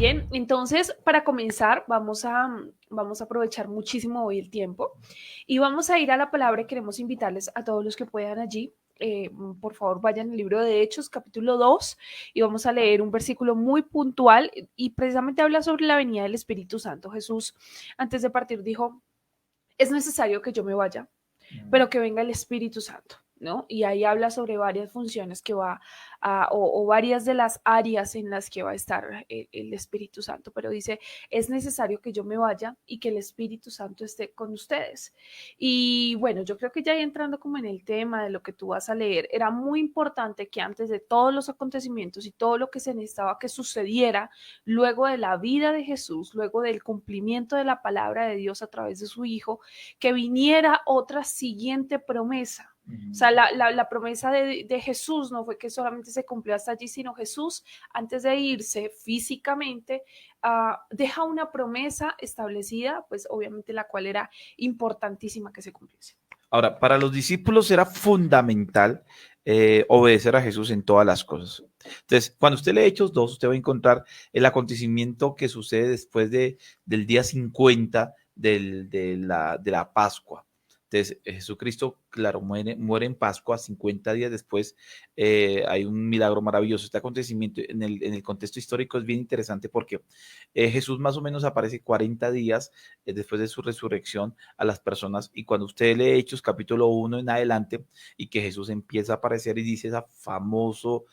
Bien, entonces para comenzar vamos a aprovechar muchísimo hoy el tiempo y vamos a ir a la palabra. Queremos invitarles a todos los que puedan allí. Por favor, vayan al libro de Hechos, capítulo 2, y vamos a leer un versículo muy puntual y precisamente habla sobre la venida del Espíritu Santo. Jesús, antes de partir, dijo, es necesario que yo me vaya, pero que venga el Espíritu Santo, ¿no? Y ahí habla sobre varias funciones que va o varias de las áreas en las que va a estar el Espíritu Santo, pero dice, es necesario que yo me vaya y que el Espíritu Santo esté con ustedes. Y bueno, yo creo que ya entrando como en el tema de lo que tú vas a leer, era muy importante que antes de todos los acontecimientos y todo lo que se necesitaba que sucediera, luego de la vida de Jesús, luego del cumplimiento de la palabra de Dios a través de su Hijo, que viniera otra siguiente promesa. O sea, la promesa de Jesús no fue que solamente se cumplió hasta allí, sino Jesús, antes de irse físicamente, deja una promesa establecida, pues obviamente la cual era importantísima que se cumpliese. Ahora, para los discípulos era fundamental obedecer a Jesús en todas las cosas. Entonces, cuando usted lee Hechos 2, usted va a encontrar el acontecimiento que sucede después del día 50 de la Pascua. Entonces, Jesucristo, claro, muere en Pascua, 50 días después hay un milagro maravilloso. Este acontecimiento en el contexto histórico es bien interesante porque Jesús más o menos aparece 40 días después de su resurrección a las personas, y cuando usted lee Hechos capítulo 1 en adelante y que Jesús empieza a aparecer y dice esa famoso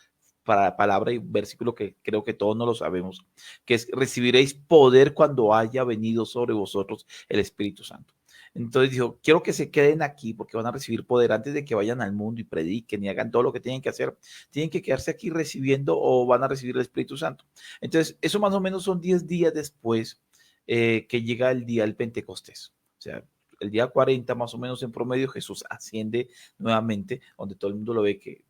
palabra y versículo que creo que todos no lo sabemos, que es recibiréis poder cuando haya venido sobre vosotros el Espíritu Santo. Entonces dijo, quiero que se queden aquí porque van a recibir poder antes de que vayan al mundo y prediquen y hagan todo lo que tienen que hacer. Tienen que quedarse aquí recibiendo o van a recibir el Espíritu Santo. Entonces, eso más o menos son 10 días después que llega el día del Pentecostés. O sea, el día 40 más o menos en promedio Jesús asciende nuevamente, donde todo el mundo lo ve que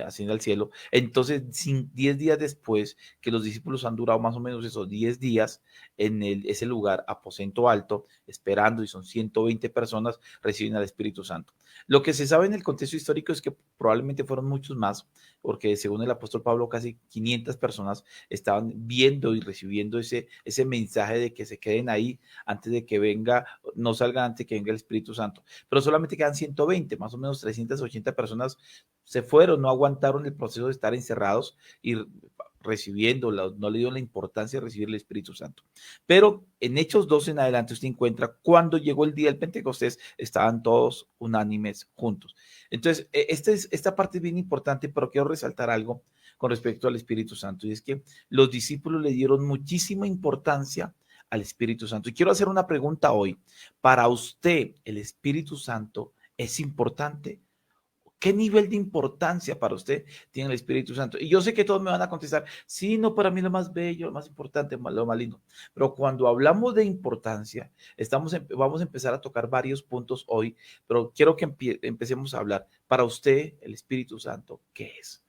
asciende al cielo. Entonces, 10 días después que los discípulos han durado más o menos esos 10 días en ese lugar, aposento alto, esperando, y son 120 personas, reciben al Espíritu Santo. Lo que se sabe en el contexto histórico es que probablemente fueron muchos más, porque según el apóstol Pablo, casi 500 personas estaban viendo y recibiendo ese mensaje de que se queden ahí antes de que venga, no salgan antes de que venga el Espíritu Santo. Pero solamente quedan 120, más o menos 380 personas se fueron, no aguantaron el proceso de estar encerrados y recibiendo, no le dio la importancia de recibir el Espíritu Santo. Pero en Hechos 2 en adelante usted encuentra cuando llegó el día del Pentecostés, estaban todos unánimes juntos. Entonces, esta parte es bien importante, pero quiero resaltar algo con respecto al Espíritu Santo, y es que los discípulos le dieron muchísima importancia al Espíritu Santo. Y quiero hacer una pregunta hoy. ¿Para usted el Espíritu Santo es importante? ¿Qué nivel de importancia para usted tiene el Espíritu Santo? Y yo sé que todos me van a contestar, sí, no, para mí lo más bello, lo más importante, lo más lindo. Pero cuando hablamos de importancia, vamos a empezar a tocar varios puntos hoy, pero quiero que empecemos a hablar. Para usted, el Espíritu Santo, ¿qué es?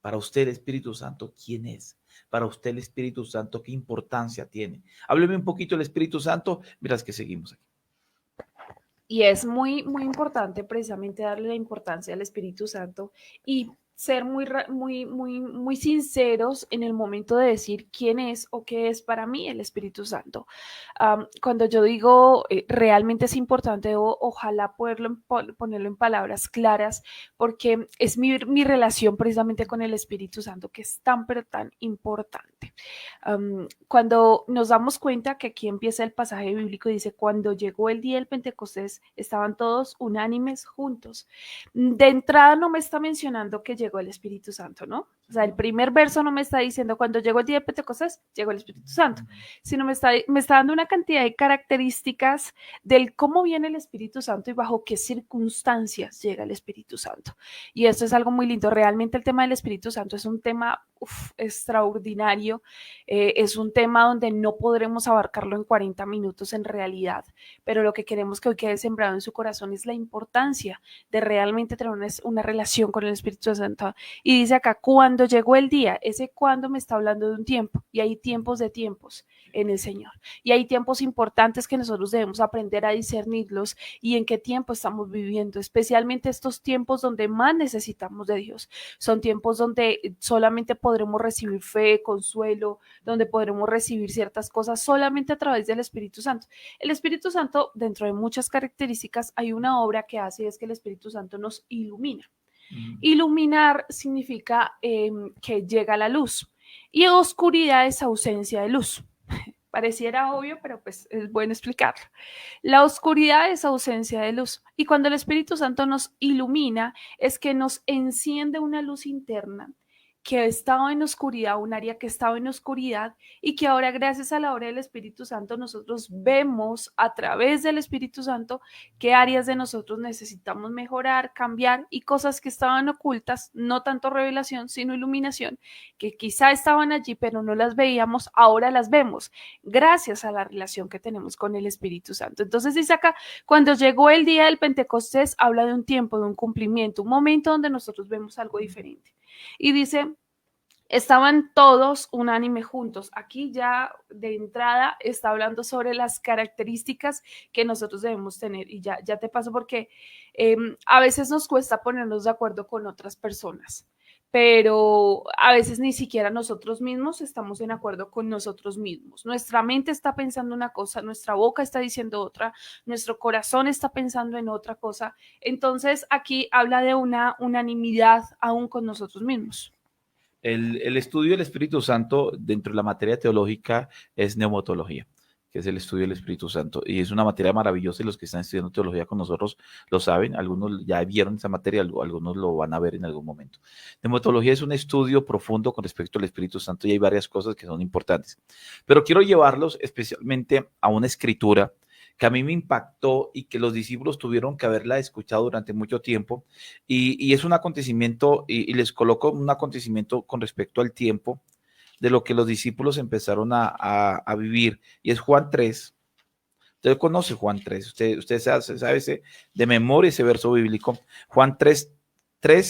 Para usted, el Espíritu Santo, ¿quién es? Para usted, el Espíritu Santo, ¿qué importancia tiene? Hábleme un poquito del Espíritu Santo, mientras que seguimos aquí. Y es muy, muy importante precisamente darle la importancia al Espíritu Santo y ser muy sinceros en el momento de decir quién es o qué es para mí el Espíritu Santo. Cuando yo digo realmente es importante, ojalá ponerlo en palabras claras, porque es mi relación precisamente con el Espíritu Santo que es tan, pero tan importante. Cuando nos damos cuenta que aquí empieza el pasaje bíblico, dice, cuando llegó el día del Pentecostés, estaban todos unánimes juntos. De entrada no me está mencionando que llegó el Espíritu Santo, ¿no? O sea, el primer verso no me está diciendo cuando llegó el día de Pentecostés, llegó el Espíritu Santo, sino me está dando una cantidad de características del cómo viene el Espíritu Santo y bajo qué circunstancias llega el Espíritu Santo. Y esto es algo muy lindo. Realmente el tema del Espíritu Santo es un tema extraordinario. Es un tema donde no podremos abarcarlo en 40 minutos en realidad, pero lo que queremos que hoy quede sembrado en su corazón es la importancia de realmente tener una relación con el Espíritu Santo. Y dice acá, cuando cuando llegó el día, ese cuando me está hablando de un tiempo, y hay tiempos de tiempos en el Señor. Y hay tiempos importantes que nosotros debemos aprender a discernirlos y en qué tiempo estamos viviendo, especialmente estos tiempos donde más necesitamos de Dios. Son tiempos donde solamente podremos recibir fe, consuelo, donde podremos recibir ciertas cosas solamente a través del Espíritu Santo. El Espíritu Santo, dentro de muchas características, hay una obra que hace, es que el Espíritu Santo nos ilumina. Iluminar significa que llega la luz y oscuridad es ausencia de luz. Pareciera obvio, pero pues es bueno explicarlo. La oscuridad es ausencia de luz y cuando el Espíritu Santo nos ilumina es que nos enciende una luz interna que estaba en oscuridad, un área que estaba en oscuridad y que ahora gracias a la obra del Espíritu Santo nosotros vemos a través del Espíritu Santo qué áreas de nosotros necesitamos mejorar, cambiar y cosas que estaban ocultas, no tanto revelación, sino iluminación, que quizá estaban allí pero no las veíamos, ahora las vemos gracias a la relación que tenemos con el Espíritu Santo. Entonces dice acá, cuando llegó el día del Pentecostés, habla de un tiempo, de un cumplimiento, un momento donde nosotros vemos algo diferente. Y dice, estaban todos unánime juntos. Aquí ya de entrada está hablando sobre las características que nosotros debemos tener. Y ya te paso porque a veces nos cuesta ponernos de acuerdo con otras personas, pero a veces ni siquiera nosotros mismos estamos en acuerdo con nosotros mismos. Nuestra mente está pensando una cosa, nuestra boca está diciendo otra, nuestro corazón está pensando en otra cosa. Entonces aquí habla de una unanimidad aún con nosotros mismos. El estudio del Espíritu Santo dentro de la materia teológica es neumatología, que es el estudio del Espíritu Santo. Y es una materia maravillosa y los que están estudiando teología con nosotros lo saben. Algunos ya vieron esa materia, algunos lo van a ver en algún momento. Neumatología es un estudio profundo con respecto al Espíritu Santo y hay varias cosas que son importantes. Pero quiero llevarlos especialmente a una escritura que a mí me impactó y que los discípulos tuvieron que haberla escuchado durante mucho tiempo. Y es un acontecimiento, y les coloco un acontecimiento con respecto al tiempo de lo que los discípulos empezaron a vivir. Y es Juan 3. Usted conoce Juan 3, usted sabe de memoria ese verso bíblico. Juan 3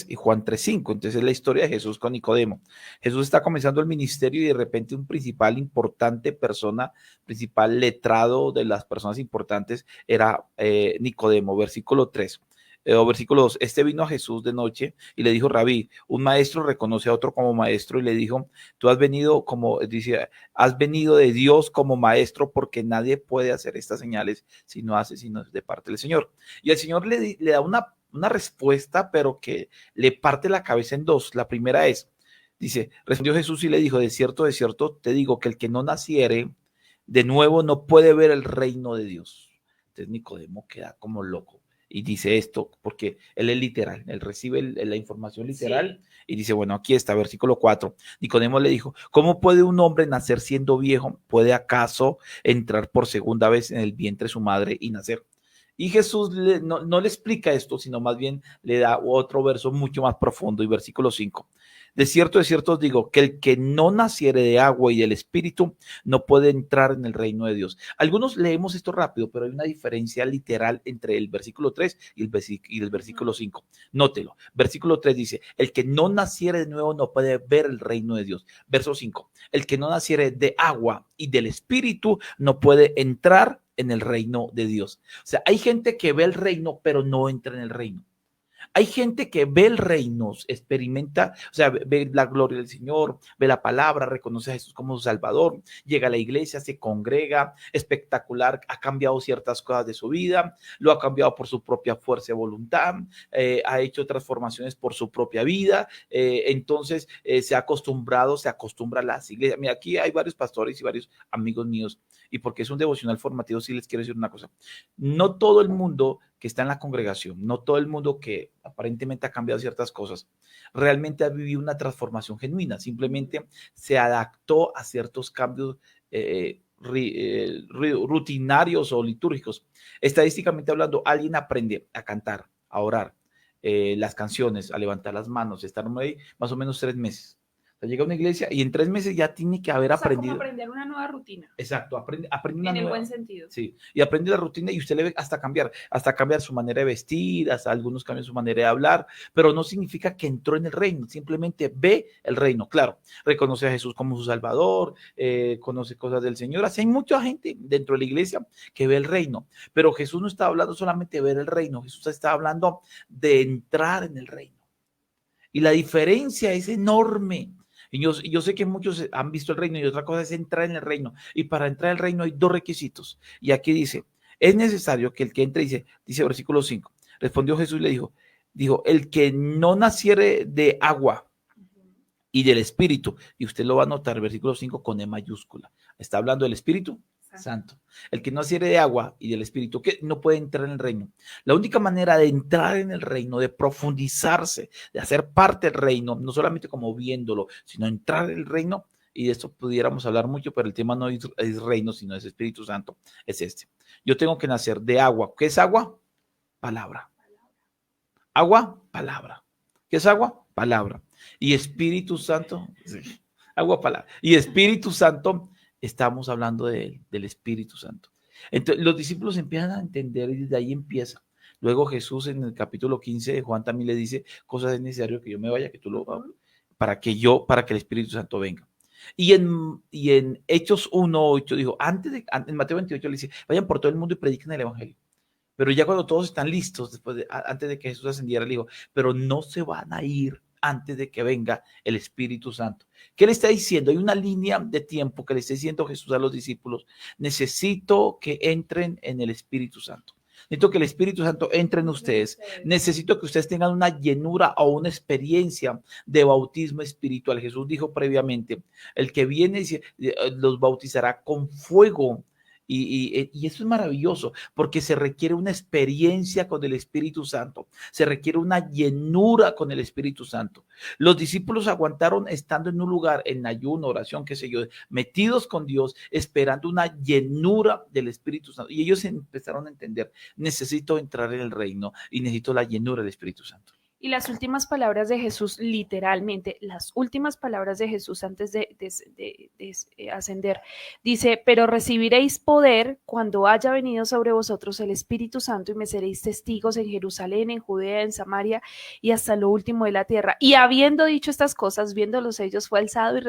y Juan 3:5. Entonces es la historia de Jesús con Nicodemo. Jesús está comenzando el ministerio y de repente un principal importante persona, principal letrado de las personas importantes era Nicodemo, versículo 3. Versículo 2, este vino a Jesús de noche y le dijo, Rabí, un maestro reconoce a otro como maestro y le dijo, tú has venido como, dice, has venido de Dios como maestro porque nadie puede hacer estas señales si no hace, sino de parte del Señor. Y el Señor le da una respuesta, pero que le parte la cabeza en dos. La primera es, dice, respondió Jesús y le dijo, de cierto, te digo que el que no naciere de nuevo no puede ver el reino de Dios. Entonces Nicodemo queda como loco y dice esto porque él es literal, él recibe la información literal. Sí. Y dice, bueno, aquí está, versículo 4. Nicodemo le dijo, ¿cómo puede un hombre nacer siendo viejo? ¿Puede acaso entrar por segunda vez en el vientre de su madre y nacer? Y Jesús no le explica esto, sino más bien le da otro verso mucho más profundo. Y versículo 5. De cierto os digo, que el que no naciere de agua y del Espíritu no puede entrar en el reino de Dios. Algunos leemos esto rápido, pero hay una diferencia literal entre el versículo 3 y el versículo 5. Nótelo. Versículo 3 dice, el que no naciere de nuevo no puede ver el reino de Dios. Verso 5, el que no naciere de agua y del Espíritu no puede entrar en el reino de Dios. O sea, hay gente que ve el reino, pero no entra en el reino. Hay gente que ve el reino, experimenta, o sea, ve la gloria del Señor, ve la palabra, reconoce a Jesús como su Salvador, llega a la iglesia, se congrega, espectacular, ha cambiado ciertas cosas de su vida, lo ha cambiado por su propia fuerza y voluntad, ha hecho transformaciones por su propia vida, entonces se acostumbra a las iglesias. Mira, aquí hay varios pastores y varios amigos míos, y porque es un devocional formativo, sí les quiero decir una cosa, no todo el mundo que está en la congregación, no todo el mundo que aparentemente ha cambiado ciertas cosas, realmente ha vivido una transformación genuina, simplemente se adaptó a ciertos cambios rutinarios o litúrgicos. Estadísticamente hablando, alguien aprende a cantar, a orar, las canciones, a levantar las manos, estar ahí más o menos 3 meses. sea, llega a una iglesia y en 3 meses ya tiene que haber O sea, como aprendido. aprender una nueva rutina, Exacto, aprende una en el nueva. buen sentido. Sí, y aprende la rutina y usted le ve hasta cambiar su manera de vestir, hasta algunos cambian su manera de hablar, pero no significa que entró en el reino, simplemente ve el reino, claro, reconoce a Jesús como su Salvador, conoce cosas del Señor, así hay mucha gente dentro de la iglesia que ve el reino, pero Jesús no está hablando solamente de ver el reino, Jesús está hablando de entrar en el reino. Y la diferencia es enorme. Y yo sé que muchos han visto el reino y otra cosa es entrar en el reino. Y para entrar al reino hay dos requisitos. Y aquí dice, es necesario que el que entre, dice versículo 5, respondió Jesús y le dijo, el que no naciere de agua y del Espíritu, y usted lo va a notar, versículo 5 con E mayúscula, está hablando del Espíritu Santo. El que no naciere de agua y del Espíritu, que no puede entrar en el reino. La única manera de entrar en el reino, de profundizarse, de hacer parte del reino, no solamente como viéndolo, sino entrar en el reino, y de esto pudiéramos hablar mucho, pero el tema no es reino, sino es Espíritu Santo, es este. Yo tengo que nacer de agua. ¿Qué es agua? Palabra. Agua, palabra. ¿Qué es agua? Palabra. Y Espíritu Santo, sí. Agua, palabra. Y Espíritu Santo, estamos hablando de él, del Espíritu Santo. Entonces, los discípulos empiezan a entender y desde ahí empieza. Luego Jesús en el capítulo 15 de Juan también le dice, cosas es necesario que yo me vaya, que tú lo para que el Espíritu Santo venga. Y en Hechos 1:8 dijo, en Mateo 28 le dice, vayan por todo el mundo y prediquen el Evangelio. Pero ya cuando todos están listos, antes de que Jesús ascendiera, le dijo, pero no se van a ir antes de que venga el Espíritu Santo. ¿Qué le está diciendo? Hay una línea de tiempo que le está diciendo Jesús a los discípulos. Necesito que entren en el Espíritu Santo. Necesito que el Espíritu Santo entre en ustedes. Necesito que ustedes tengan una llenura o una experiencia de bautismo espiritual. Jesús dijo previamente, el que viene los bautizará con fuego. Y eso es maravilloso porque se requiere una experiencia con el Espíritu Santo, se requiere una llenura con el Espíritu Santo. Los discípulos aguantaron estando en un lugar, en ayuno, oración, qué sé yo, metidos con Dios, esperando una llenura del Espíritu Santo. Y ellos empezaron a entender, necesito entrar en el reino y necesito la llenura del Espíritu Santo. Y las últimas palabras de Jesús, literalmente, las últimas palabras de Jesús antes de ascender, dice, pero recibiréis poder cuando haya venido sobre vosotros el Espíritu Santo y me seréis testigos en Jerusalén, en Judea, en Samaria y hasta lo último de la tierra. Y habiendo dicho estas cosas, viendo los sellos, fue alzado y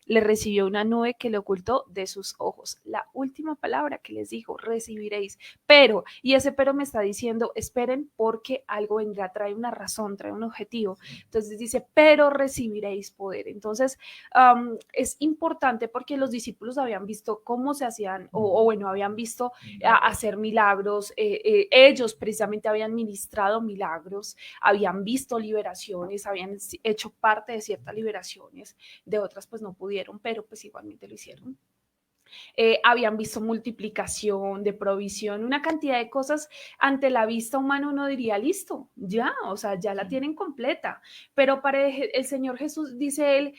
le recibió una nube que le ocultó de sus ojos. La última palabra que les dijo, recibiréis. Pero, y ese pero me está diciendo, esperen porque algo vendrá, trae una razón, trae un objetivo. Entonces dice, pero recibiréis poder. Entonces es importante porque los discípulos habían visto cómo se hacían, o bueno, habían visto hacer milagros, ellos precisamente habían ministrado milagros, habían visto liberaciones, habían hecho parte de ciertas liberaciones, de otras pues no pudieron, pero pues igualmente lo hicieron. Habían visto multiplicación, de provisión, una cantidad de cosas ante la vista humana uno diría, listo, ya, o sea, ya la tienen completa, pero para el Señor Jesús, dice él,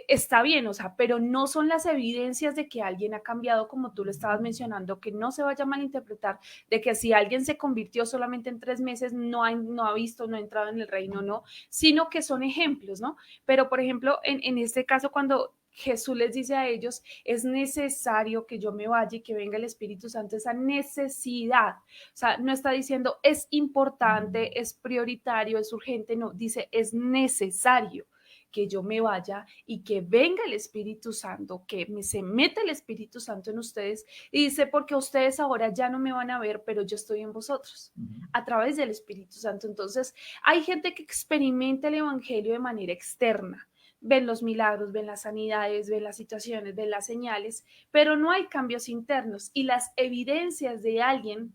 está bien, o sea, pero no son las evidencias de que alguien ha cambiado como tú lo estabas mencionando, que no se vaya a malinterpretar, de que si alguien se convirtió solamente en 3 meses, no ha visto, no ha entrado en el reino, no, sino que son ejemplos, ¿no? Pero, por ejemplo, en este caso, cuando Jesús les dice a ellos, es necesario que yo me vaya y que venga el Espíritu Santo, esa necesidad. O sea, no está diciendo es importante, es prioritario, es urgente, no, dice es necesario que yo me vaya y que venga el Espíritu Santo, que se meta el Espíritu Santo en ustedes. Y dice, porque ustedes ahora ya no me van a ver, pero yo estoy en vosotros, a través del Espíritu Santo. Entonces, hay gente que experimenta el Evangelio de manera externa, ven los milagros, ven las sanidades, ven las situaciones, ven las señales, pero no hay cambios internos y las evidencias de alguien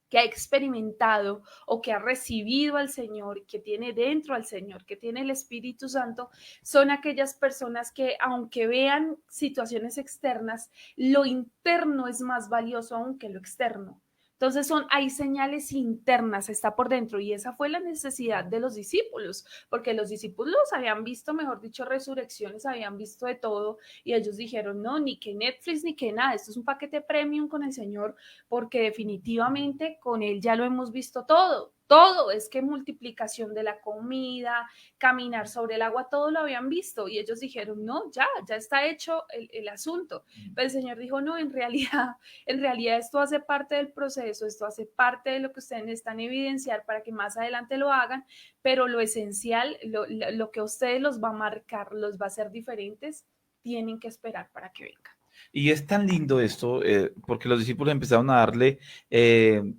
que ha experimentado o que ha recibido al Señor, que tiene dentro al Señor, que tiene el Espíritu Santo, son aquellas personas que aunque vean situaciones externas, lo interno es más valioso aún que lo externo. Entonces hay señales internas, está por dentro, y esa fue la necesidad de los discípulos, porque los discípulos habían visto, mejor dicho, resurrecciones, habían visto de todo, y ellos dijeron, no, ni que Netflix, ni que nada, esto es un paquete premium con el Señor, porque definitivamente con Él ya lo hemos visto todo. todo, es que multiplicación de la comida, caminar sobre el agua, todo lo habían visto y ellos dijeron, no, ya está hecho el asunto. Pero el Señor dijo, no, en realidad esto hace parte del proceso, esto hace parte de lo que ustedes necesitan evidenciar para que más adelante lo hagan, pero lo esencial, lo que a ustedes los va a marcar, los va a hacer diferentes, tienen que esperar para que vengan. Y es tan lindo esto, porque los discípulos empezaron a darle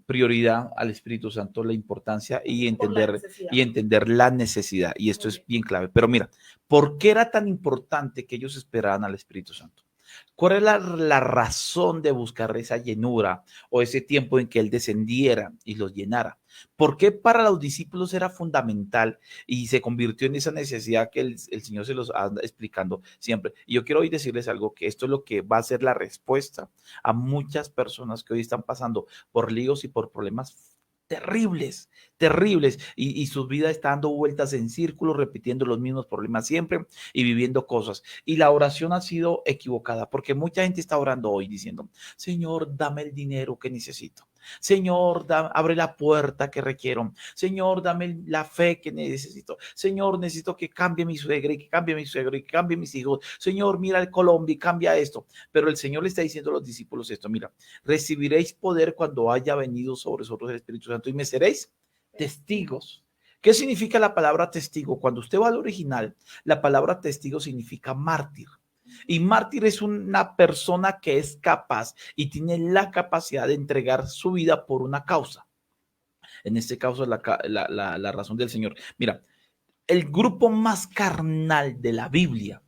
prioridad al Espíritu Santo, la importancia Por la necesidad. y entender la necesidad. Y esto Muy es bien. bien clave. Pero mira, ¿por qué era tan importante que ellos esperaran al Espíritu Santo? ¿Cuál es la razón de buscar esa llenura o ese tiempo en que Él descendiera y los llenara? ¿Por qué para los discípulos era fundamental y se convirtió en esa necesidad que el Señor se los anda explicando siempre? Y yo quiero hoy decirles algo, que esto es lo que va a ser la respuesta a muchas personas que hoy están pasando por líos y por problemas terribles, terribles, y su vida está dando vueltas en círculo, repitiendo los mismos problemas siempre y viviendo cosas. Y la oración ha sido equivocada, porque mucha gente está orando hoy diciendo, Señor, dame el dinero que necesito. Señor, abre la puerta que requiero. Señor, dame la fe que necesito. Señor, necesito que cambie mi suegra y que cambie mi suegro y que cambie mis hijos. Señor, mira el Colombia y cambia esto. Pero el Señor le está diciendo a los discípulos esto, mira, recibiréis poder cuando haya venido sobre vosotros el Espíritu Santo y me seréis testigos. ¿Qué significa la palabra testigo? Cuando usted va al original, la palabra testigo significa mártir. Y mártir es una persona que es capaz y tiene la capacidad de entregar su vida por una causa. En este caso es la razón del Señor. Mira, el grupo más carnal de la Biblia,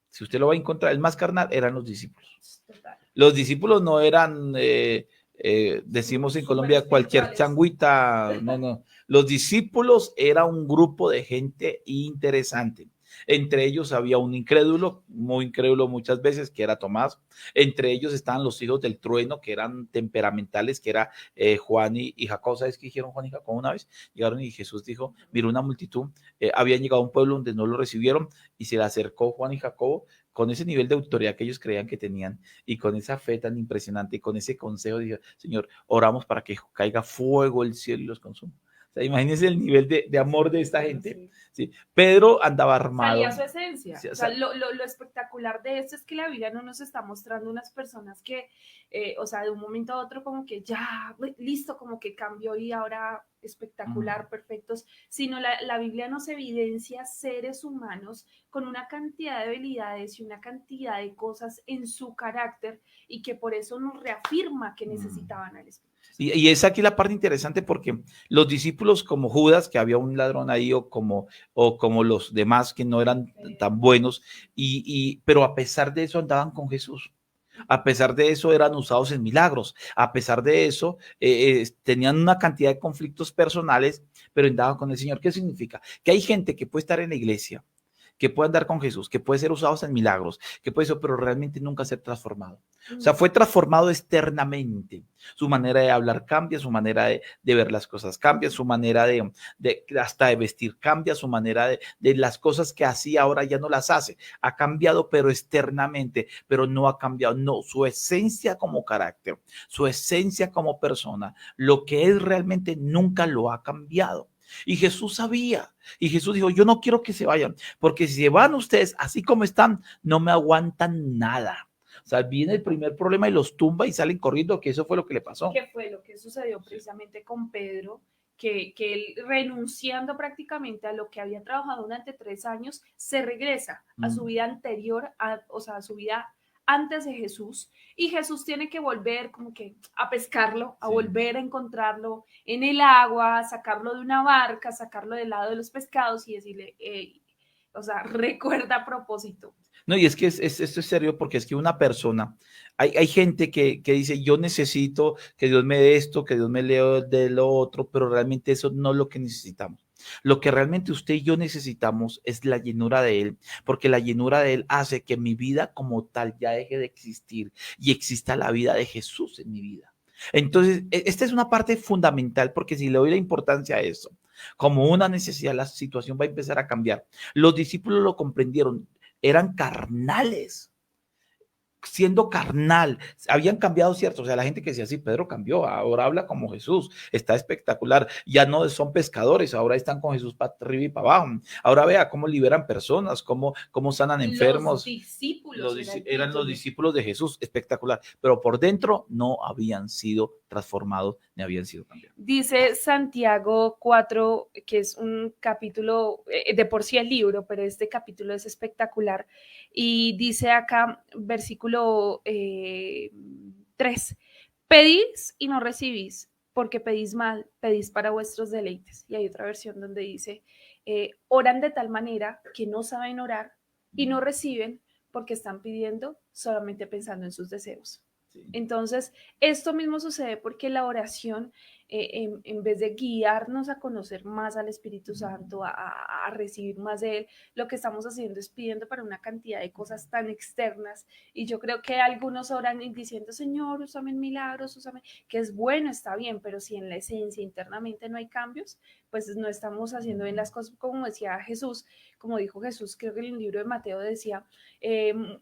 si usted lo va a encontrar, el más carnal eran los discípulos. Total. Los discípulos no eran, decimos en Súper Colombia, cualquier espirituales. changuita, no, no. Los discípulos era un grupo de gente interesante. Entre ellos había un incrédulo, muy incrédulo muchas veces, que era Tomás. Entre ellos estaban los hijos del trueno, que eran temperamentales, que era Juan y Jacob. ¿Sabes qué dijeron Juan y Jacob una vez? Llegaron y Jesús dijo, mira una multitud, habían llegado a un pueblo donde no lo recibieron y se le acercó Juan y Jacob con ese nivel de autoridad que ellos creían que tenían y con esa fe tan impresionante y con ese consejo, dije, Señor, oramos para que caiga fuego del cielo y los consuma. O sea, imagínense el nivel de amor de esta gente. Sí. ¿Sí? Pedro andaba armado. Salía su esencia. Sí, O sea, lo espectacular de esto es que la Biblia no nos está mostrando unas personas que, o sea, de un momento a otro como que ya, listo, como que cambió y ahora espectacular, perfectos, sino la Biblia nos evidencia seres humanos con una cantidad de habilidades y una cantidad de cosas en su carácter y que por eso nos reafirma que necesitaban al Espíritu. Y es aquí la parte interesante porque los discípulos como Judas, que había un ladrón ahí, o como los demás que no eran tan buenos, pero a pesar de eso andaban con Jesús. A pesar de eso eran usados en milagros. A pesar de eso tenían una cantidad de conflictos personales, pero andaban con el Señor. ¿Qué significa? Que hay gente que puede estar en la iglesia, que puede andar con Jesús, que puede ser usados en milagros, que puede ser, pero realmente nunca ser transformado. O sea, fue transformado externamente. Su manera de hablar cambia, su manera de ver las cosas cambia, su manera hasta de vestir cambia, su manera de las cosas que hacía ahora ya no las hace. Ha cambiado, pero externamente, pero no ha cambiado, no, su esencia como carácter, su esencia como persona, lo que es realmente nunca lo ha cambiado. Y Jesús sabía, y Jesús dijo, yo no quiero que se vayan, porque si se van ustedes así como están, no me aguantan nada. O sea, viene el primer problema y los tumba y salen corriendo, que eso fue lo que le pasó. ¿Qué fue lo que sucedió precisamente con Pedro? Que él, renunciando prácticamente a lo que había trabajado durante 3 años, se regresa a su vida anterior, o sea, a su vida antes de Jesús, y Jesús tiene que volver como que a pescarlo, a volver a encontrarlo en el agua, sacarlo de una barca, sacarlo del lado de los pescados y decirle, o sea, recuerda a propósito. No, y es que esto es serio porque es que una persona, hay gente que dice, yo necesito que Dios me dé esto, que Dios me dé de lo otro, pero realmente eso no es lo que necesitamos. Lo que realmente usted y yo necesitamos es la llenura de Él, porque la llenura de Él hace que mi vida como tal ya deje de existir y exista la vida de Jesús en mi vida. Entonces, esta es una parte fundamental porque si le doy la importancia a eso, como una necesidad, la situación va a empezar a cambiar. Los discípulos lo comprendieron, eran carnales. siendo carnal, habían cambiado, cierto, o sea, la gente que decía, sí, Pedro cambió, ahora habla como Jesús, está espectacular, ya no son pescadores, ahora están con Jesús para arriba y para abajo, ahora vea cómo liberan personas, cómo sanan Los enfermos, discípulos era el eran los título. discípulos de Jesús, espectacular, pero por dentro no habían sido transformados ni habían sido cambiados. Dice Santiago 4, que es un capítulo, de por sí el libro, pero este capítulo es espectacular. Y dice acá, versículo 3, pedís y no recibís, porque pedís mal, pedís para vuestros deleites. Y hay otra versión donde dice, oran de tal manera que no saben orar y no reciben porque están pidiendo solamente pensando en sus deseos. Sí. Entonces, esto mismo sucede porque la oración, en vez de guiarnos a conocer más al Espíritu Santo, a recibir más de Él, lo que estamos haciendo es pidiendo para una cantidad de cosas tan externas. Y yo creo que algunos oran diciendo, Señor, úsame en milagros, úsame, que es bueno, está bien, pero si en la esencia internamente no hay cambios, pues no estamos haciendo bien las cosas, como decía Jesús, como dijo Jesús, creo que en el libro de Mateo decía,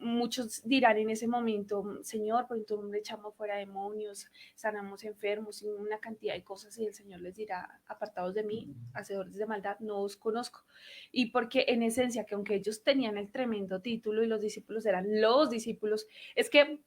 muchos dirán en ese momento, Señor, por tu nombre echamos fuera demonios, sanamos enfermos y una cantidad de cosas, y el Señor les dirá, apartados de mí, hacedores de maldad, no os conozco. Y porque en esencia, que aunque ellos tenían el tremendo título y los discípulos eran los discípulos, es que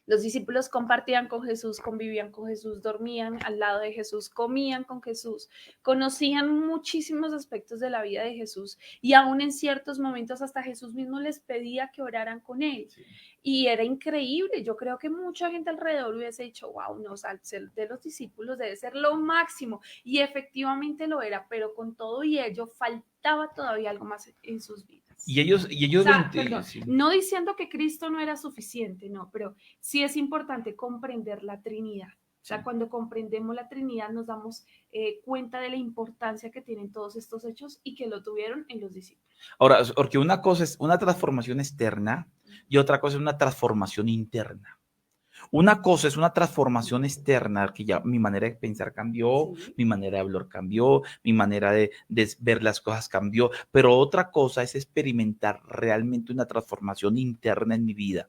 los discípulos compartían con Jesús, convivían con Jesús, dormían al lado de Jesús, comían con Jesús, conocían muchísimos aspectos de la vida de Jesús, y aún en ciertos momentos hasta Jesús mismo les pedía que oraran con él. Sí. Y era increíble. Yo creo que mucha gente alrededor hubiese dicho, wow, no, al ser de los discípulos debe ser lo máximo. Y efectivamente lo era, pero con todo y ello faltaba todavía algo más en sus vidas. Y ellos, o sea, perdón, sí. No diciendo que Cristo no era suficiente, no, pero sí es importante comprender la Trinidad. O sea, cuando comprendemos la Trinidad nos damos cuenta de la importancia que tienen todos estos hechos y que lo tuvieron en los discípulos. Ahora, porque una cosa es una transformación externa y otra cosa es una transformación interna. Una cosa es una transformación externa, que ya mi manera de pensar cambió, sí. Mi manera de hablar cambió, mi manera de ver las cosas cambió, pero otra cosa es experimentar realmente una transformación interna en mi vida.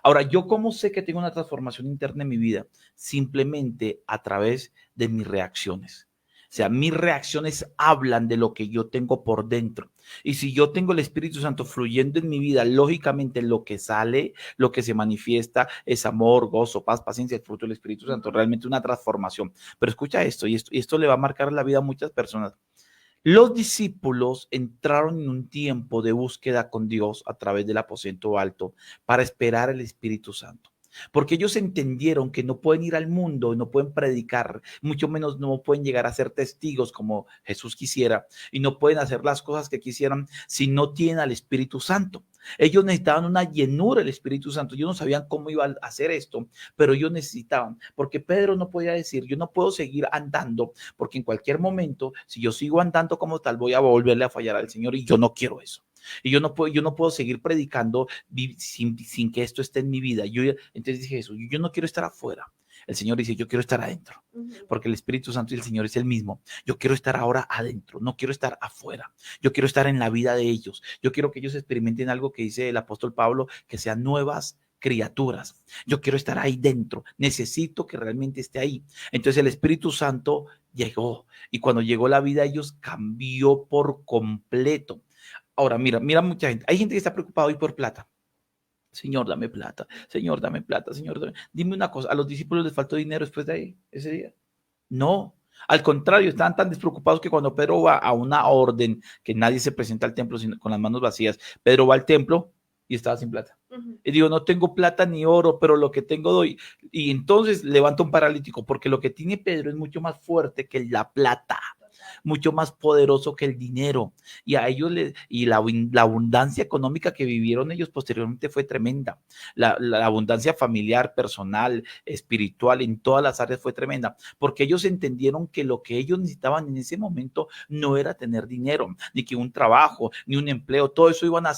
Ahora, ¿yo cómo sé que tengo una transformación interna en mi vida? Simplemente a través de mis reacciones. O sea, mis reacciones hablan de lo que yo tengo por dentro. Y si yo tengo el Espíritu Santo fluyendo en mi vida, lógicamente lo que sale, lo que se manifiesta es amor, gozo, paz, paciencia, el fruto del Espíritu Santo, realmente una transformación. Pero escucha esto, y esto le va a marcar la vida a muchas personas. Los discípulos entraron en un tiempo de búsqueda con Dios a través del aposento alto para esperar el Espíritu Santo. Porque ellos entendieron que no pueden ir al mundo, no pueden predicar, mucho menos no pueden llegar a ser testigos como Jesús quisiera, y no pueden hacer las cosas que quisieran si no tienen al Espíritu Santo. Ellos necesitaban una llenura del Espíritu Santo. Ellos no sabían cómo iba a hacer esto, pero ellos necesitaban, porque Pedro no podía decir, yo no puedo seguir andando, porque en cualquier momento, si yo sigo andando como tal, voy a volverle a fallar al Señor, y yo no quiero eso. Y yo no puedo seguir predicando sin que esto esté en mi vida. Entonces dije Jesús, yo no quiero estar afuera. El Señor dice, yo quiero estar adentro, porque el Espíritu Santo y el Señor es el mismo. Yo quiero estar ahora adentro, no quiero estar afuera. Yo quiero estar en la vida de ellos. Yo quiero que ellos experimenten algo que dice el apóstol Pablo, que sean nuevas criaturas. Yo quiero estar ahí dentro. Necesito que realmente esté ahí. Entonces el Espíritu Santo llegó, y cuando llegó la vida de ellos cambió por completo. Ahora, mira mucha gente. Hay gente que está preocupada hoy por plata. Señor, dame plata. Señor, dame plata. Señor, dime una cosa. ¿A los discípulos les faltó dinero después de ahí, ese día? No. Al contrario, estaban tan despreocupados que cuando Pedro va a una orden, que nadie se presenta al templo con las manos vacías, Pedro va al templo y estaba sin plata. Y digo, no tengo plata ni oro, pero lo que tengo doy. Y entonces levanta un paralítico, porque lo que tiene Pedro es mucho más fuerte que la plata, mucho más poderoso que el dinero. Y a ellos la abundancia económica que vivieron ellos posteriormente fue tremenda. La abundancia familiar, personal, espiritual, en todas las áreas fue tremenda, porque ellos entendieron que lo que ellos necesitaban en ese momento no era tener dinero, ni que un trabajo, ni un empleo, todo eso iba a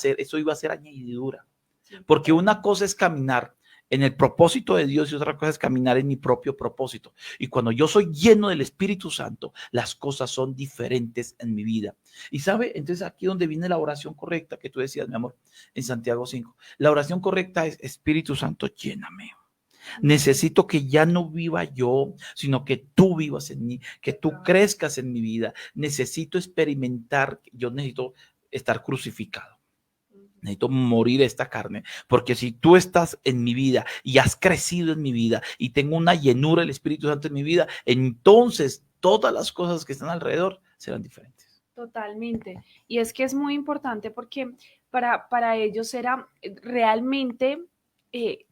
ser añadidura. Porque una cosa es caminar en el propósito de Dios y otra cosa es caminar en mi propio propósito. Y cuando yo soy lleno del Espíritu Santo, las cosas son diferentes en mi vida. Y sabe, entonces aquí donde viene la oración correcta que tú decías, mi amor, en Santiago 5. La oración correcta es: Espíritu Santo, lléname. Necesito que ya no viva yo, sino que tú vivas en mí, que tú crezcas en mi vida. Necesito experimentar, yo necesito estar crucificado. Necesito morir esta carne, porque si tú estás en mi vida y has crecido en mi vida y tengo una llenura del Espíritu Santo en mi vida, entonces todas las cosas que están alrededor serán diferentes. Totalmente. Y es que es muy importante porque para ellos era realmente, eh,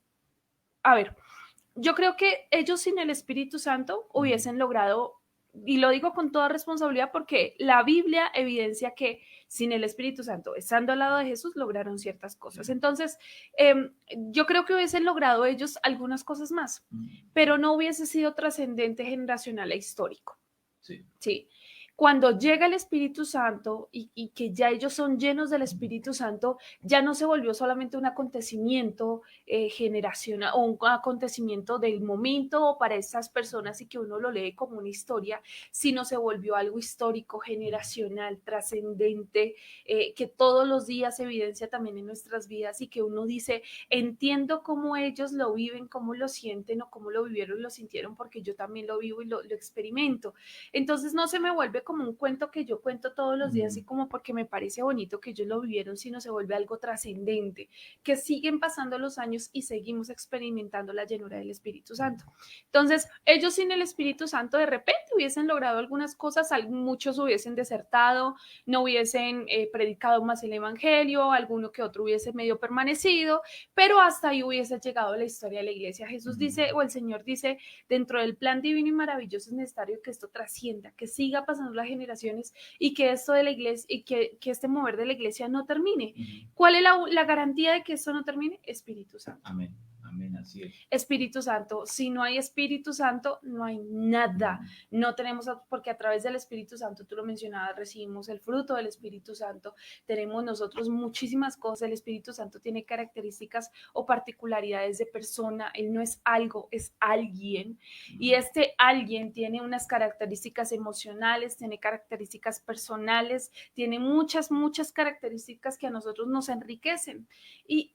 a ver, yo creo que ellos sin el Espíritu Santo hubiesen logrado, y lo digo con toda responsabilidad porque la Biblia evidencia que sin el Espíritu Santo, estando al lado de Jesús, lograron ciertas cosas. Entonces, yo creo que hubiesen logrado ellos algunas cosas más, pero no hubiese sido trascendente, generacional e histórico. Sí. Sí. Cuando llega el Espíritu Santo y que ya ellos son llenos del Espíritu Santo, ya no se volvió solamente un acontecimiento generacional o un acontecimiento del momento o para estas personas y que uno lo lee como una historia, sino se volvió algo histórico, generacional, trascendente, que todos los días evidencia también en nuestras vidas y que uno dice, entiendo cómo ellos lo viven, cómo lo sienten o cómo lo vivieron y lo sintieron, porque yo también lo vivo y lo experimento. Entonces no se me vuelve como un cuento que yo cuento todos los días y como porque me parece bonito que ellos lo vivieron, sino se vuelve algo trascendente, que siguen pasando los años y seguimos experimentando la llenura del Espíritu Santo. Entonces, ellos sin el Espíritu Santo de repente hubiesen logrado algunas cosas, muchos hubiesen desertado, no hubiesen predicado más el Evangelio, alguno que otro hubiese medio permanecido, pero hasta ahí hubiese llegado la historia de la iglesia. Jesús dice, o el Señor dice, dentro del plan divino y maravilloso es necesario que esto trascienda, que siga pasando las generaciones y que esto de la iglesia y que este mover de la iglesia no termine. ¿Cuál es la garantía de que esto no termine? Espíritu Santo. Amén. Amén, así es. Espíritu Santo. Si no hay Espíritu Santo, no hay nada. No tenemos, porque a través del Espíritu Santo, tú lo mencionabas, recibimos el fruto del Espíritu Santo. Tenemos nosotros muchísimas cosas. El Espíritu Santo tiene características o particularidades de persona. Él no es algo, es alguien. Y este alguien tiene unas características emocionales, tiene características personales, tiene muchas características que a nosotros nos enriquecen. Y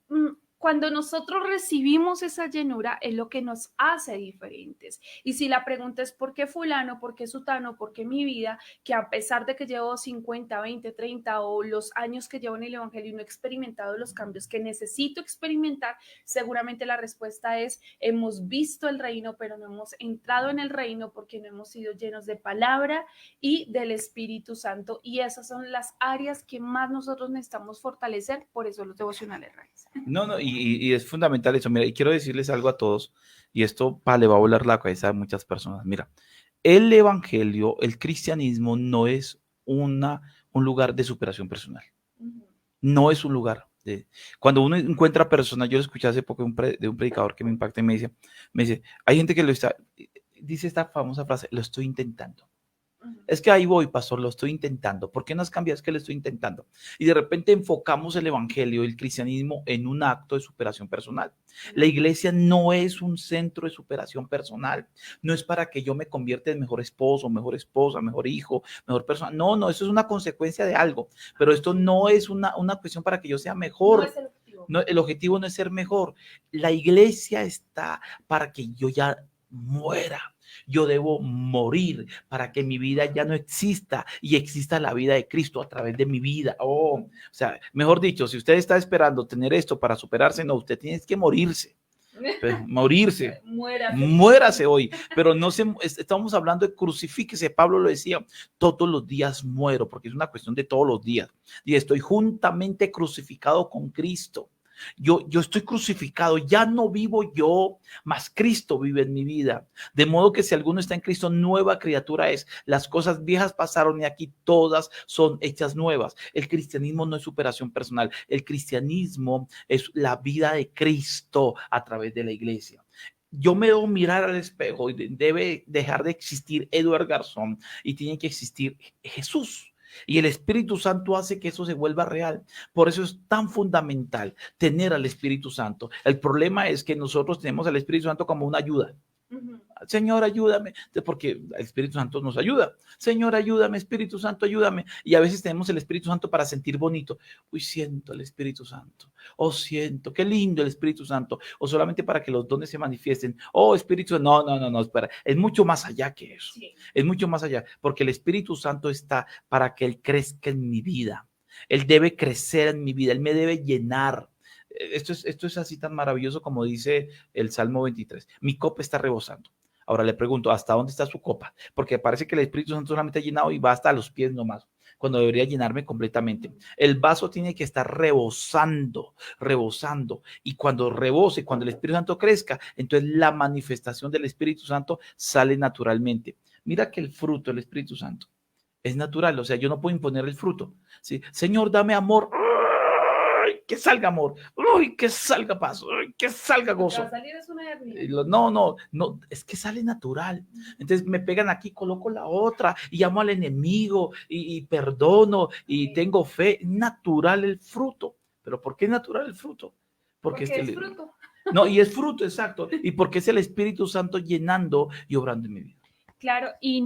cuando nosotros recibimos esa llenura es lo que nos hace diferentes. Y si la pregunta es ¿por qué fulano, por qué sutano, por qué mi vida? Que a pesar de que llevo 50, 20, 30 o los años que llevo en el Evangelio y no he experimentado los cambios que necesito experimentar, seguramente la respuesta es hemos visto el reino, pero no hemos entrado en el reino porque no hemos sido llenos de palabra y del Espíritu Santo. Y esas son las áreas que más nosotros necesitamos fortalecer, por eso los devocionales raíz. No, y es fundamental eso. Mira, y quiero decirles algo a todos, y esto le va a volar la cabeza a muchas personas. Mira, el evangelio, el cristianismo no es un lugar de superación personal. No es un lugar. Cuando uno encuentra personas, yo lo escuché hace poco de un predicador que me impacta y me dice, hay gente que dice esta famosa frase, lo estoy intentando. Es que ahí voy, pastor, lo estoy intentando. ¿Por qué no has cambiado? Es que lo estoy intentando. Y de repente enfocamos el evangelio, el cristianismo en un acto de superación personal. La iglesia no es un centro de superación personal. No es para que yo me convierta en mejor esposo, mejor esposa, mejor hijo, mejor persona. No, eso es una consecuencia de algo. Pero esto no es una cuestión para que yo sea mejor. No es el objetivo. No, el objetivo no es ser mejor. La iglesia está para que yo ya muera. Yo debo morir para que mi vida ya no exista y exista la vida de Cristo a través de mi vida. O sea, mejor dicho, si usted está esperando tener esto para superarse, no, usted tiene que morirse. Morirse, muérase hoy, pero no estamos hablando de crucifíquese. Pablo lo decía, todos los días muero, porque es una cuestión de todos los días, y estoy juntamente crucificado con Cristo. Yo estoy crucificado, ya no vivo yo, mas Cristo vive en mi vida. De modo que si alguno está en Cristo, nueva criatura es. Las cosas viejas pasaron y aquí todas son hechas nuevas. El cristianismo no es superación personal. El cristianismo es la vida de Cristo a través de la iglesia. Yo me debo mirar al espejo y debe dejar de existir Eduardo Garzón y tiene que existir Jesús. Y el Espíritu Santo hace que eso se vuelva real. Por eso es tan fundamental tener al Espíritu Santo. El problema es que nosotros tenemos al Espíritu Santo como una ayuda. Señor, ayúdame, porque el Espíritu Santo nos ayuda. Señor, ayúdame, Espíritu Santo, ayúdame. Y a veces tenemos el Espíritu Santo para sentir bonito. Uy, siento el Espíritu Santo. Oh, siento, qué lindo el Espíritu Santo. O solamente para que los dones se manifiesten. Oh, Espíritu, no, espera. Es mucho más allá que eso. Sí. Es mucho más allá, porque el Espíritu Santo está para que Él crezca en mi vida. Él debe crecer en mi vida. Él me debe llenar. Esto es así tan maravilloso como dice el Salmo 23. Mi copa está rebosando. Ahora le pregunto, ¿hasta dónde está su copa? Porque parece que el Espíritu Santo solamente ha llenado y va hasta los pies nomás, cuando debería llenarme completamente. El vaso tiene que estar rebosando. Y cuando rebose, cuando el Espíritu Santo crezca, entonces la manifestación del Espíritu Santo sale naturalmente. Mira que el fruto del Espíritu Santo es natural, o sea, yo no puedo imponer el fruto. ¿Sí? Señor, dame amor. Que salga amor, uy, que salga paz, uy, que salga gozo. Va a salir es una no, es que sale natural. Entonces me pegan aquí, coloco la otra y amo al enemigo y perdono y tengo fe. Natural el fruto. ¿Pero por qué es natural el fruto? Porque es fruto. No, y es fruto, exacto. Y porque es el Espíritu Santo llenando y obrando en mi vida. Claro, y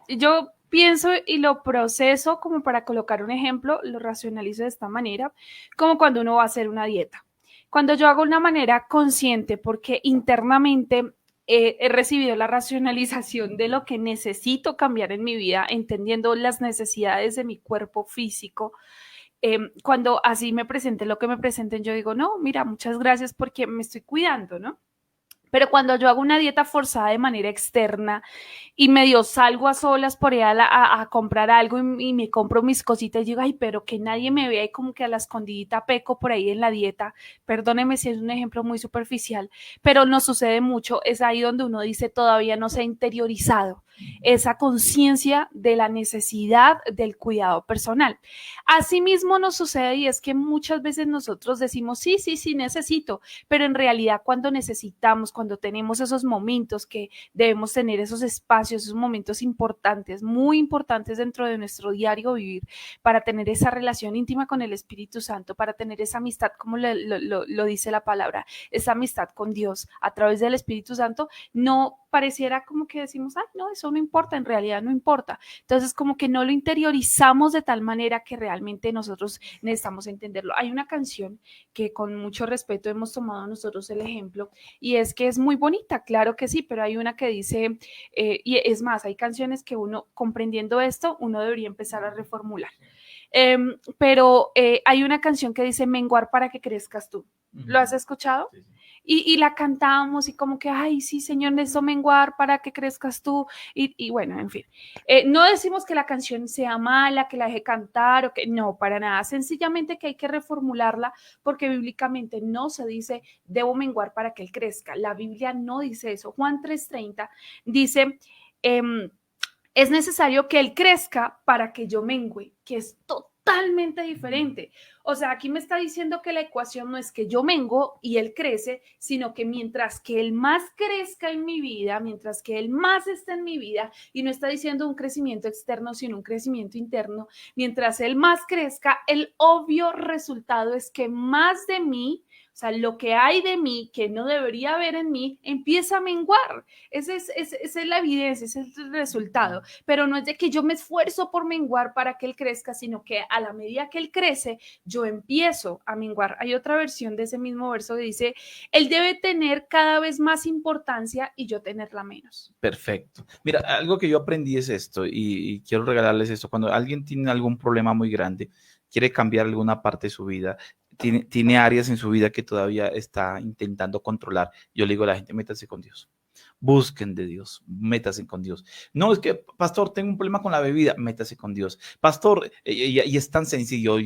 yo pienso y lo proceso como para colocar un ejemplo, lo racionalizo de esta manera, como cuando uno va a hacer una dieta. Cuando yo hago una manera consciente, porque internamente he recibido la racionalización de lo que necesito cambiar en mi vida, entendiendo las necesidades de mi cuerpo físico. Cuando así me presenten lo que me presenten, yo digo, no, mira, muchas gracias porque me estoy cuidando, ¿no? Pero cuando yo hago una dieta forzada de manera externa y medio salgo a solas por ahí a comprar algo y me compro mis cositas y digo, ay, pero que nadie me vea y como que a la escondidita peco por ahí en la dieta. Perdóneme si es un ejemplo muy superficial, pero nos sucede mucho. Es ahí donde uno dice todavía no se ha interiorizado esa conciencia de la necesidad del cuidado personal. Asimismo nos sucede y es que muchas veces nosotros decimos, sí, necesito, pero en realidad cuando necesitamos, cuando tenemos esos momentos que debemos tener esos espacios, esos momentos importantes, muy importantes dentro de nuestro diario vivir, para tener esa relación íntima con el Espíritu Santo, para tener esa amistad, como lo dice la palabra, esa amistad con Dios a través del Espíritu Santo, no pareciera como que decimos, ay, no, eso no importa, en realidad no importa. Entonces, como que no lo interiorizamos de tal manera que realmente nosotros necesitamos entenderlo. Hay una canción que con mucho respeto hemos tomado nosotros el ejemplo y es que es muy bonita, claro que sí, pero hay una que dice, y es más, hay canciones que uno, comprendiendo esto, uno debería empezar a reformular. Pero hay una canción que dice menguar para que crezcas tú. ¿Lo has escuchado? Sí. Y la cantamos y como que, ay, sí, Señor, necesito menguar para que crezcas tú. Y bueno, en fin. No decimos que la canción sea mala, que la deje cantar, o que no, para nada. Sencillamente que hay que reformularla porque bíblicamente no se dice, debo menguar para que él crezca. La Biblia no dice eso. Juan 3:30 dice, es necesario que él crezca para que yo mengüe, que es totalmente diferente. O sea, aquí me está diciendo que la ecuación no es que yo mengo y él crece, sino que mientras que él más crezca en mi vida, mientras que él más esté en mi vida, y no está diciendo un crecimiento externo, sino un crecimiento interno, mientras él más crezca, el obvio resultado es que más de mí, o sea, lo que hay de mí que no debería haber en mí, empieza a menguar. Esa es la evidencia, ese es el resultado. Pero no es de que yo me esfuerzo por menguar para que él crezca, sino que a la medida que él crece, yo empiezo a menguar. Hay otra versión de ese mismo verso que dice, él debe tener cada vez más importancia y yo tenerla menos. Perfecto. Mira, algo que yo aprendí es esto y quiero regalarles esto. Cuando alguien tiene algún problema muy grande, quiere cambiar alguna parte de su vida, tiene áreas en su vida que todavía está intentando controlar, yo le digo a la gente, métase con Dios. Busquen de Dios, métase con Dios. No, es que, pastor, tengo un problema con la bebida, métase con Dios. Pastor, y es tan sencillo,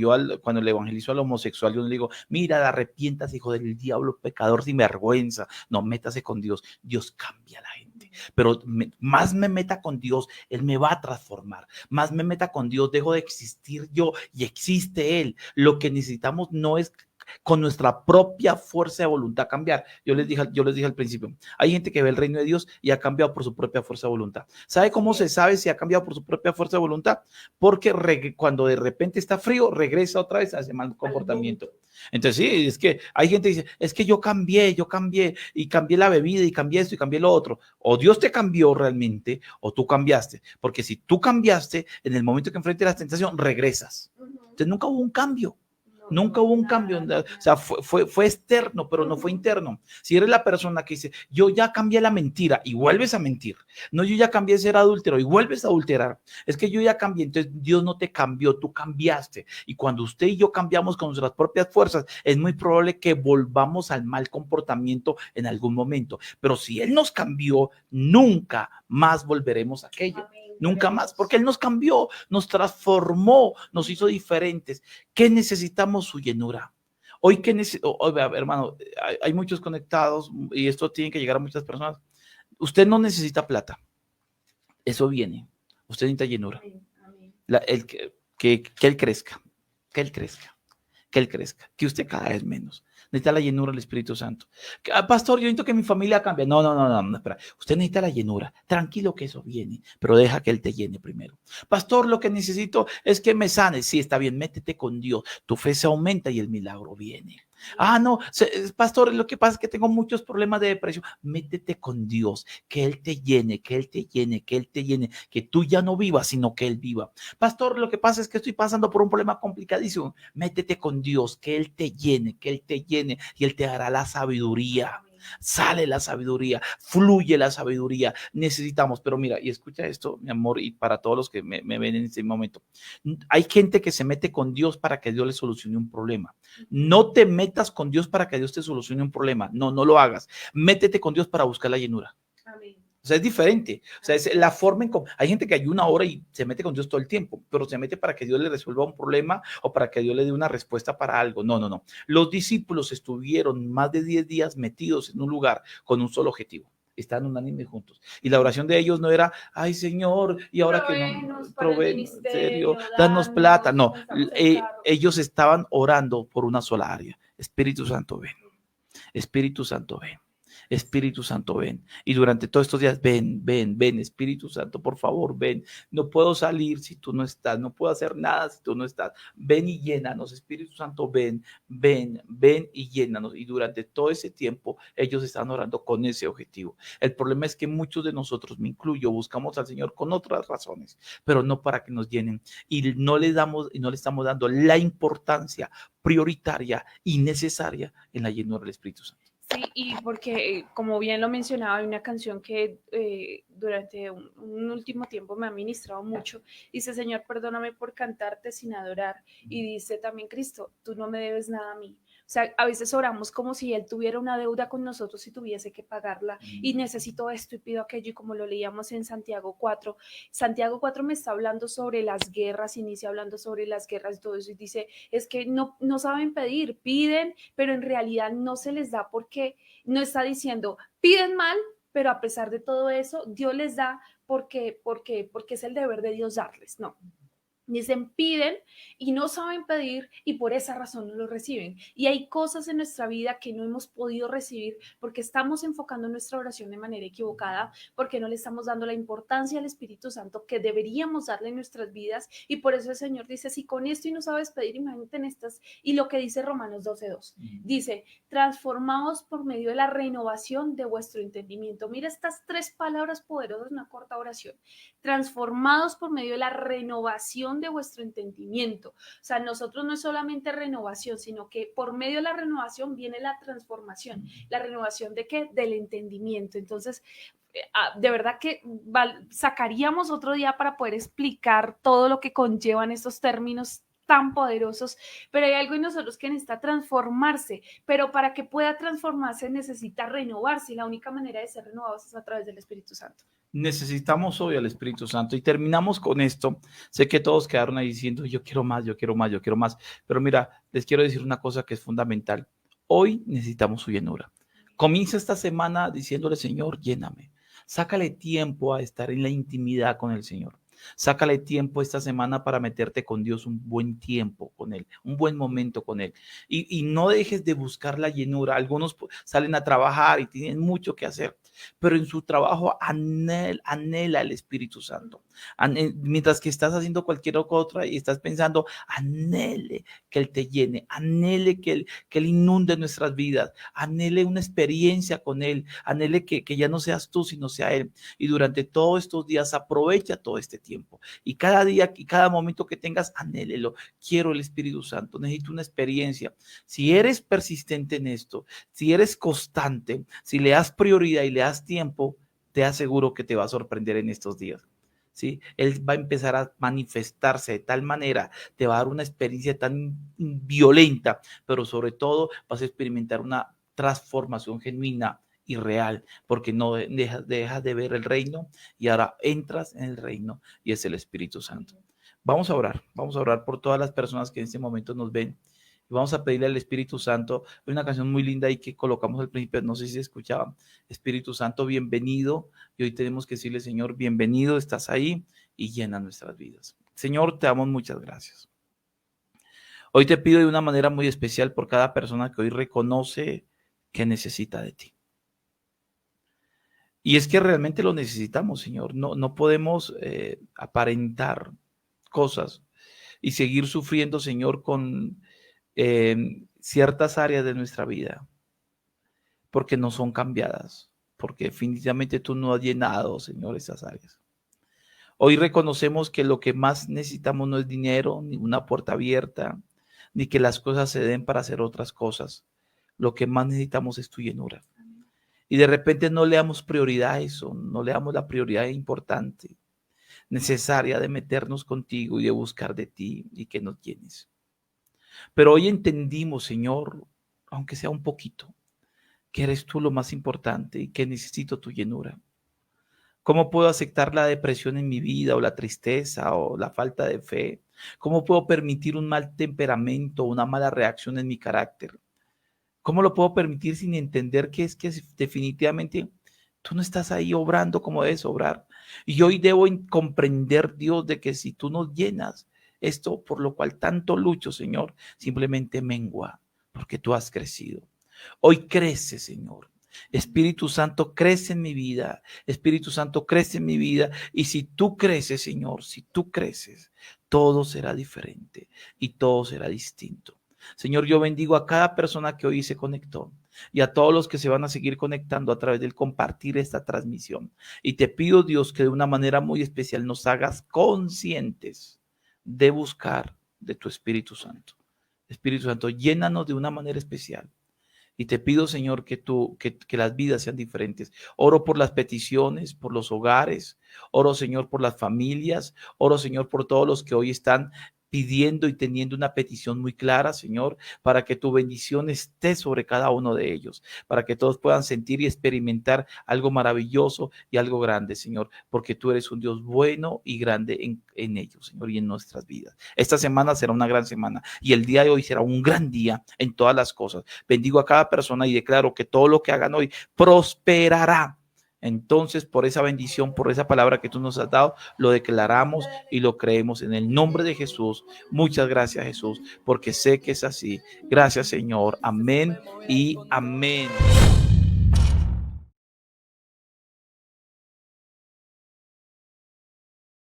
cuando le evangelizo al homosexual, yo le digo, mira, arrepiéntase, hijo del diablo, pecador sin vergüenza. No, métase con Dios, Dios cambia a la gente. Pero más me meta con Dios, Él me va a transformar. Más me meta con Dios, dejo de existir yo y existe Él. Lo que necesitamos no es con nuestra propia fuerza de voluntad cambiar. Yo les dije al principio, hay gente que ve el reino de Dios y ha cambiado por su propia fuerza de voluntad. ¿Sabe cómo se sabe si ha cambiado por su propia fuerza de voluntad? Porque cuando de repente está frío, regresa otra vez a ese mal comportamiento. Entonces sí, es que hay gente que dice, es que yo cambié y cambié la bebida y cambié esto y cambié lo otro. O Dios te cambió realmente o tú cambiaste. Porque si tú cambiaste, en el momento que enfrentes la tentación, regresas. Entonces nunca hubo un cambio. Nunca hubo un cambio, o sea, fue externo, pero no fue interno. Si eres la persona que dice, yo ya cambié la mentira y vuelves a mentir, no, yo ya cambié de ser adúltero y vuelves a adulterar, es que yo ya cambié, entonces Dios no te cambió, tú cambiaste. Y cuando usted y yo cambiamos con nuestras propias fuerzas, es muy probable que volvamos al mal comportamiento en algún momento. Pero si Él nos cambió, nunca más volveremos a aquello. Nunca más, porque Él nos cambió, nos transformó, nos hizo diferentes. ¿Qué necesitamos? Su llenura. Hoy que hermano, hay muchos conectados y esto tiene que llegar a muchas personas. Usted no necesita plata, eso viene. Usted necesita llenura. Que Él crezca, que Él crezca, que Él crezca, que usted cada vez menos. Necesita la llenura del Espíritu Santo. Pastor, yo necesito que mi familia cambie. No, espera. Usted necesita la llenura. Tranquilo que eso viene, pero deja que Él te llene primero. Pastor, lo que necesito es que me sane. Sí, está bien, métete con Dios. Tu fe se aumenta y el milagro viene. No, pastor, lo que pasa es que tengo muchos problemas de depresión. Métete con Dios, que Él te llene, que Él te llene, que Él te llene, que tú ya no vivas, sino que Él viva. Pastor, lo que pasa es que estoy pasando por un problema complicadísimo. Métete con Dios, que Él te llene, que Él te llene y Él te dará la sabiduría. Sale la sabiduría, fluye la sabiduría. Necesitamos, pero mira, y escucha esto, mi amor, y para todos los que me ven en este momento. Hay gente que se mete con Dios para que Dios le solucione un problema. No te metas con Dios para que Dios te solucione un problema. No lo hagas. Métete con Dios para buscar la llenura. Amén. O sea, es diferente. O sea, es la forma en cómo. Hay gente que ayuna ahora y se mete con Dios todo el tiempo, pero se mete para que Dios le resuelva un problema o para que Dios le dé una respuesta para algo. No. Los discípulos estuvieron más de 10 días metidos en un lugar con un solo objetivo. Estaban unánimes juntos. Y la oración de ellos no era, ay Señor, y ahora que no proveen, en serio, danos plata. No, ellos estaban orando por una sola área. Espíritu Santo, ven. Espíritu Santo, ven. Espíritu Santo, ven. Y durante todos estos días, ven, Espíritu Santo, por favor, ven. No puedo salir si tú no estás, no puedo hacer nada si tú no estás. Ven y llénanos, Espíritu Santo, ven y llénanos. Y durante todo ese tiempo, ellos están orando con ese objetivo. El problema es que muchos de nosotros, me incluyo, buscamos al Señor con otras razones, pero no para que nos llenen. Y no le estamos dando la importancia prioritaria y necesaria en la llenura del Espíritu Santo. Sí, y porque, como bien lo mencionaba, hay una canción que durante un último tiempo me ha ministrado mucho. Dice, Señor, perdóname por cantarte sin adorar. Y dice también, Cristo, tú no me debes nada a mí. O sea, a veces oramos como si Él tuviera una deuda con nosotros y tuviese que pagarla. Y necesito esto y pido aquello. Y como lo leíamos en Santiago 4, Santiago 4 me está hablando sobre las guerras, inicia hablando sobre las guerras y todo eso. Y dice, es que no saben pedir, piden, pero en realidad no se les da porque no está diciendo, piden mal, pero a pesar de todo eso, Dios les da porque es el deber de Dios darles. No. Dicen, piden y no saben pedir y por esa razón no lo reciben. Y hay cosas en nuestra vida que no hemos podido recibir porque estamos enfocando nuestra oración de manera equivocada, porque no le estamos dando la importancia al Espíritu Santo que deberíamos darle en nuestras vidas. Y por eso el Señor dice, si con esto y no sabes pedir, imagínate en estas. Y lo que dice Romanos 12:2, dice, transformaos por medio de la renovación de vuestro entendimiento. Mira estas 3 palabras poderosas, una corta oración. Transformados por medio de la renovación de vuestro entendimiento. O sea, nosotros no es solamente renovación, sino que por medio de la renovación viene la transformación. ¿La renovación de qué? Del entendimiento. Entonces, de verdad que sacaríamos otro día para poder explicar todo lo que conllevan estos términos tan poderosos, pero hay algo en nosotros que necesita transformarse, pero para que pueda transformarse necesita renovarse y la única manera de ser renovados es a través del Espíritu Santo. Necesitamos hoy al Espíritu Santo y terminamos con esto. Sé que todos quedaron ahí diciendo yo quiero más, pero mira, les quiero decir una cosa que es fundamental. Hoy necesitamos su llenura. Comienza esta semana diciéndole, Señor, lléname. Sácale tiempo a estar en la intimidad con el Señor. Sácale tiempo esta semana para meterte con Dios un buen tiempo con Él, un buen momento con Él. Y no dejes de buscar la llenura. Algunos salen a trabajar y tienen mucho que hacer, pero en su trabajo anhela el Espíritu Santo. Mientras que estás haciendo cualquier otra y estás pensando, anhele que Él te llene, anhele que Él inunde nuestras vidas, anhele una experiencia con Él, anhele que ya no seas tú, sino sea Él. Y durante todos estos días aprovecha todo este tiempo. Y cada día y cada momento que tengas, anhélelo. Quiero el Espíritu Santo, necesito una experiencia. Si eres persistente en esto, si eres constante, si le das prioridad y le das tiempo, te aseguro que te va a sorprender en estos días. ¿Sí? Él va a empezar a manifestarse de tal manera, te va a dar una experiencia tan violenta, pero sobre todo vas a experimentar una transformación genuina y real, porque no dejas de ver el reino y ahora entras en el reino y es el Espíritu Santo. Vamos a orar por todas las personas que en este momento nos ven. Y vamos a pedirle al Espíritu Santo. Hay una canción muy linda ahí que colocamos al principio, no sé si se escuchaba. Espíritu Santo, bienvenido. Y hoy tenemos que decirle, Señor, bienvenido, estás ahí y llena nuestras vidas. Señor, te damos muchas gracias. Hoy te pido de una manera muy especial por cada persona que hoy reconoce que necesita de ti. Y es que realmente lo necesitamos, Señor. No podemos aparentar cosas y seguir sufriendo, Señor, con ciertas áreas de nuestra vida, porque no son cambiadas, porque definitivamente tú no has llenado, Señor, esas áreas. Hoy reconocemos que lo que más necesitamos no es dinero, ni una puerta abierta, ni que las cosas se den para hacer otras cosas. Lo que más necesitamos es tu llenura. Y de repente no le damos prioridad a eso, no le damos la prioridad importante, necesaria de meternos contigo y de buscar de ti y que nos llenes. Pero hoy entendimos, Señor, aunque sea un poquito, que eres tú lo más importante y que necesito tu llenura. ¿Cómo puedo aceptar la depresión en mi vida o la tristeza o la falta de fe? ¿Cómo puedo permitir un mal temperamento o una mala reacción en mi carácter? ¿Cómo lo puedo permitir sin entender que es que definitivamente tú no estás ahí obrando como debes obrar? Y hoy debo comprender, Dios, de que si tú nos llenas, esto por lo cual tanto lucho, Señor, simplemente mengua, porque tú has crecido. Hoy crece, Señor. Espíritu Santo, crece en mi vida. Espíritu Santo, crece en mi vida. Y si tú creces, Señor, si tú creces, todo será diferente y todo será distinto. Señor, yo bendigo a cada persona que hoy se conectó y a todos los que se van a seguir conectando a través del compartir esta transmisión. Y te pido, Dios, que de una manera muy especial nos hagas conscientes de buscar de tu Espíritu Santo. Espíritu Santo, llénanos de una manera especial. Y te pido, Señor, que las vidas sean diferentes. Oro por las peticiones, por los hogares. Oro, Señor, por las familias. Oro, Señor, por todos los que hoy están pidiendo y teniendo una petición muy clara, Señor, para que tu bendición esté sobre cada uno de ellos, para que todos puedan sentir y experimentar algo maravilloso y algo grande, Señor, porque tú eres un Dios bueno y grande en ellos, Señor, y en nuestras vidas. Esta semana será una gran semana y el día de hoy será un gran día en todas las cosas. Bendigo a cada persona y declaro que todo lo que hagan hoy prosperará. Entonces, por esa bendición, por esa palabra que tú nos has dado, lo declaramos y lo creemos en el nombre de Jesús. Muchas gracias, Jesús, porque sé que es así. Gracias, Señor. Amén y amén.